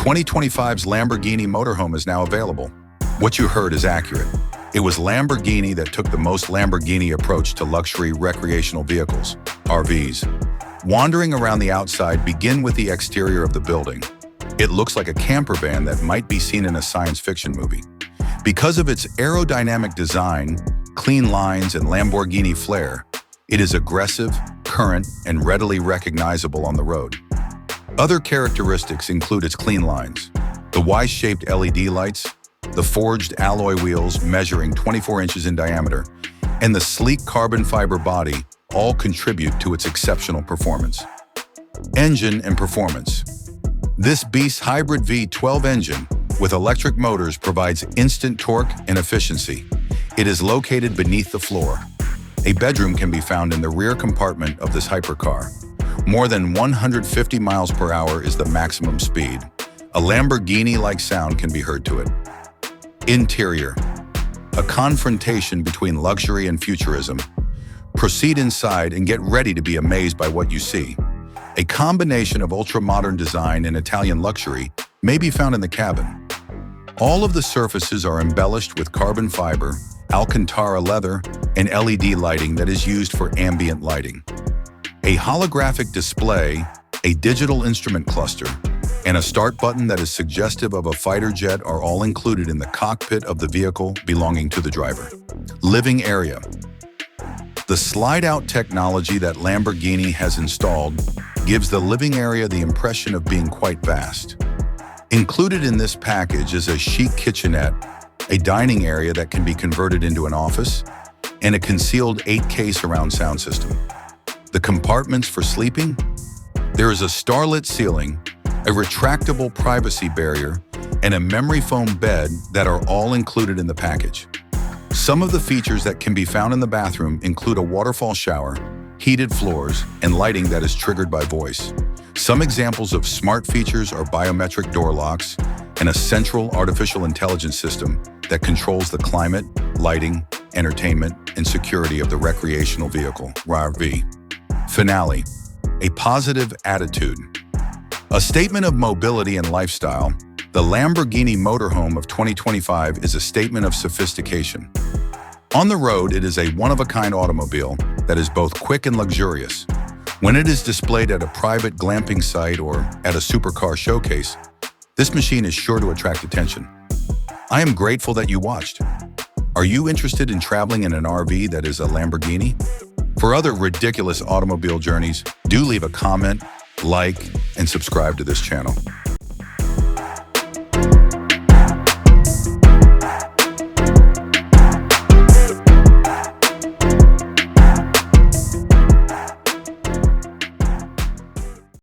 2025's Lamborghini Motorhome is now available. What you heard is accurate. It was Lamborghini that took the most Lamborghini approach to luxury recreational vehicles, RVs. Wandering around the outside, begin with the exterior of the building. It looks like a campervan that might be seen in a science fiction movie. Because of its aerodynamic design, clean lines, and Lamborghini flair, it is aggressive, current, and readily recognizable on the road. Other characteristics include its clean lines, the Y-shaped LED lights, the forged alloy wheels measuring 24 inches in diameter, and the sleek carbon fiber body all contribute to its exceptional performance. Engine and performance. This beast's hybrid V12 engine with electric motors provides instant torque and efficiency. It is located beneath the floor. A bedroom can be found in the rear compartment of this hypercar. More than 150 miles per hour is the maximum speed. A Lamborghini-like sound can be heard to it. Interior. A confrontation between luxury and futurism. Proceed inside and get ready to be amazed by what you see. A combination of ultra-modern design and Italian luxury may be found in the cabin. All of the surfaces are embellished with carbon fiber, Alcantara leather, and LED lighting that is used for ambient lighting. A holographic display, a digital instrument cluster, and a start button that is suggestive of a fighter jet are all included in the cockpit of the vehicle belonging to the driver. Living area. The slide-out technology that Lamborghini has installed gives the living area the impression of being quite vast. Included in this package is a chic kitchenette, a dining area that can be converted into an office, and a concealed 8K surround sound system. The compartments for sleeping? There is a starlit ceiling, a retractable privacy barrier, and a memory foam bed that are all included in the package. Some of the features that can be found in the bathroom include a waterfall shower, heated floors, and lighting that is triggered by voice. Some examples of smart features are biometric door locks and a central artificial intelligence system that controls the climate, lighting, entertainment, and security of the recreational vehicle, RV. Finale. A positive attitude. A statement of mobility and lifestyle, the Lamborghini Motorhome of 2025 is a statement of sophistication. On the road, it is a one-of-a-kind automobile that is both quick and luxurious. When it is displayed at a private glamping site or at a supercar showcase, this machine is sure to attract attention. I am grateful that you watched. Are you interested in traveling in an RV that is a Lamborghini? For other ridiculous automobile journeys, do leave a comment, like, and subscribe to this channel.